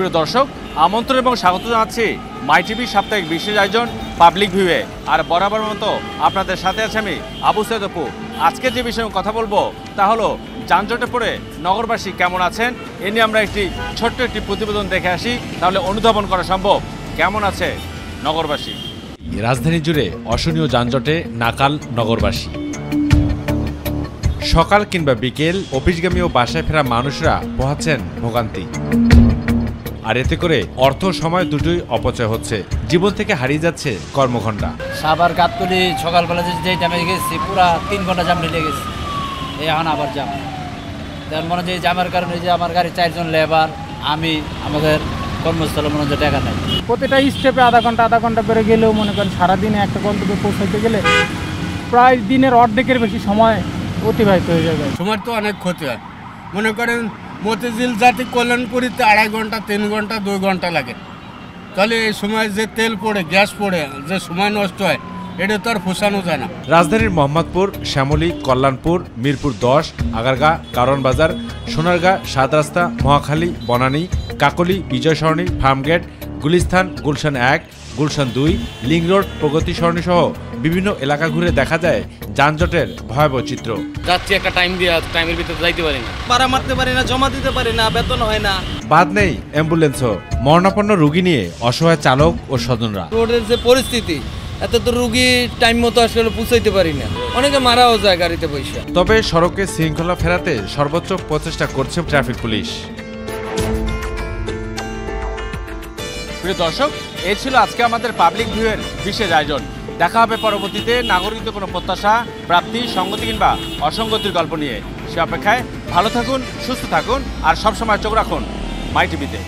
প্রিয় দর্শক, আমন্ত্রণ এবং স্বাগত জানাচ্ছি মাই টিভির সাপ্তাহিক বিশেষ আয়োজন পাবলিক ভিউয়ে। আর বরাবর মতো আপনাদের সাথে আছে আমি আবু সৈয়দ অপু। আজকে যে বিষয়ে কথা বলবো তা হলো যানজটে পড়ে নগরবাসী কেমন আছেন, এ নিয়ে আমরা ছোট্ট একটি প্রতিবেদন দেখে আসি, তাহলে অনুধাবন করা সম্ভব কেমন আছে নগরবাসী। রাজধানী জুড়ে অসহনীয় যানজটে নাকাল নগরবাসী। সকাল কিংবা বিকেল অফিসগামী ও বাসায় ফেরা মানুষরা পোহাচ্ছেন ভোগান্তি। আর এতে করে অর্থ সময় দুটোই অপচয় হচ্ছে, জীবন থেকে হারিয়ে যাচ্ছে কর্মঘণ্টা। সাভার গাবতলী সকালবেলা যে জামে গেছি পুরা 3 ঘন্টা জাম লেগে গেছে, এখন আবার জাম। তার মনে যে জামের কারণে যে আমার গাড়ি 4 জন লেবার, আমি আমাদের কর্মস্থলে মনে হচ্ছে টাকা নাই। প্রতিটা স্টেপে আধা ঘন্টা করে গেলেও মনে করেন সারাদিনে একটা গন্তব্যে পৌঁছাইতে গেলে প্রায় দিনের অর্ধেকের বেশি সময় অতিবাহিত হয়ে যাবে। সময় তো অনেক ক্ষতি হয়। মনে করেন মতিঝিল জাতি কল্যাণপুরীতে 2.5 ঘন্টা 3 ঘন্টা 2 ঘন্টা লাগে, তাহলে এই সময় যে তেল পড়ে গ্যাস পড়ে যে সময় নষ্ট হয় এটা তো আর পোষানো যায় না। রাজধানীর মোহাম্মদপুর, শ্যামলী, কল্যাণপুর, মিরপুর 10, আগারগাঁ, কারণ বাজার, সোনারগাঁ, 7 রাস্তা, মহাখালী, বনানী, কাকলী, বিজয় সরণি, ফার্মগেট, গুলিস্তান, গুলশান 1, গুলশান 2, লিং রোড, প্রগতি সরণি সহ বিভিন্ন এলাকা ঘুরে দেখা যায় যানজটের ভয়াবহ চিত্র। যাচ্ছি একটা টাইম দিয়ে, টাইমের ভিতরে যাইতে পারি না, পাড়া মারতে পারি না, জমা দিতে পারি না, বেতন হয় না, বাদ নেই অ্যাম্বুলেন্সও। মরণাপন্ন রোগী নিয়ে অসহায় চালক ও স্বজনরা। রোডের যে পরিস্থিতি, এত তো রুগী টাইম মতো আসলে পৌঁছাইতে পারি না, অনেকে মারাও যায় গাড়িতে বসে। তবে সড়কে শৃঙ্খলা ফেরাতে সর্বোচ্চ প্রচেষ্টা করছে ট্রাফিক পুলিশ। প্রিয় দর্শক, এই ছিল আজকে আমাদের পাবলিক ভিউয়ের বিশেষ আয়োজন। দেখা হবে পরবর্তীতে নাগরিকদের কোনো প্রত্যাশা, প্রাপ্তি, সংগতি কিংবা অসঙ্গতির গল্প নিয়ে। সে অপেক্ষায় ভালো থাকুন, সুস্থ থাকুন আর সবসময় চোখ রাখুন মাই টিভিতে।